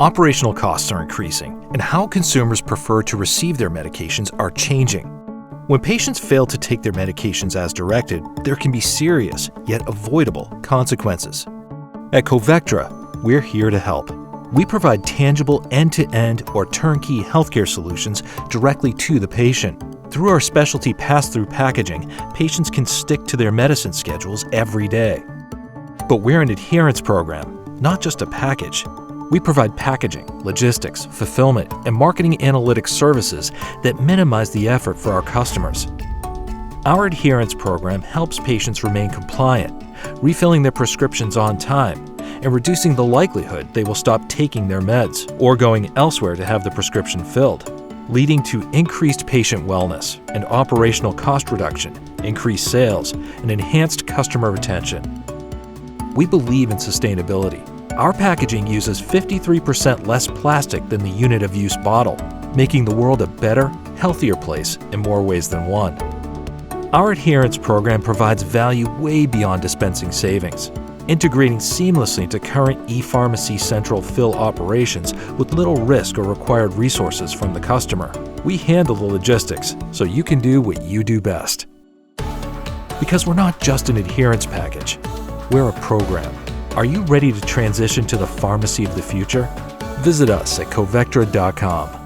Operational costs are increasing, and how consumers prefer to receive their medications are changing. When patients fail to take their medications as directed, there can be serious, yet avoidable, consequences. At Covectra, we're here to help. We provide tangible end-to-end or turnkey healthcare solutions directly to the patient. Through our specialty pass-through packaging, patients can stick to their medicine schedules every day. But we're an adherence program, not just a package. We provide packaging, logistics, fulfillment, and marketing analytics services that minimize the effort for our customers. Our adherence program helps patients remain compliant, refilling their prescriptions on time, and reducing the likelihood they will stop taking their meds or going elsewhere to have the prescription filled, leading to increased patient wellness and operational cost reduction, increased sales, and enhanced customer retention. We believe in sustainability. Our packaging uses 53% less plastic than the unit of use bottle, making the world a better, healthier place in more ways than one. Our adherence program provides value way beyond dispensing savings, integrating seamlessly into current e-pharmacy central fill operations with little risk or required resources from the customer. We handle the logistics so you can do what you do best. Because we're not just an adherence package, we're a program. Are you ready to transition to the pharmacy of the future? Visit us at Covectra.com.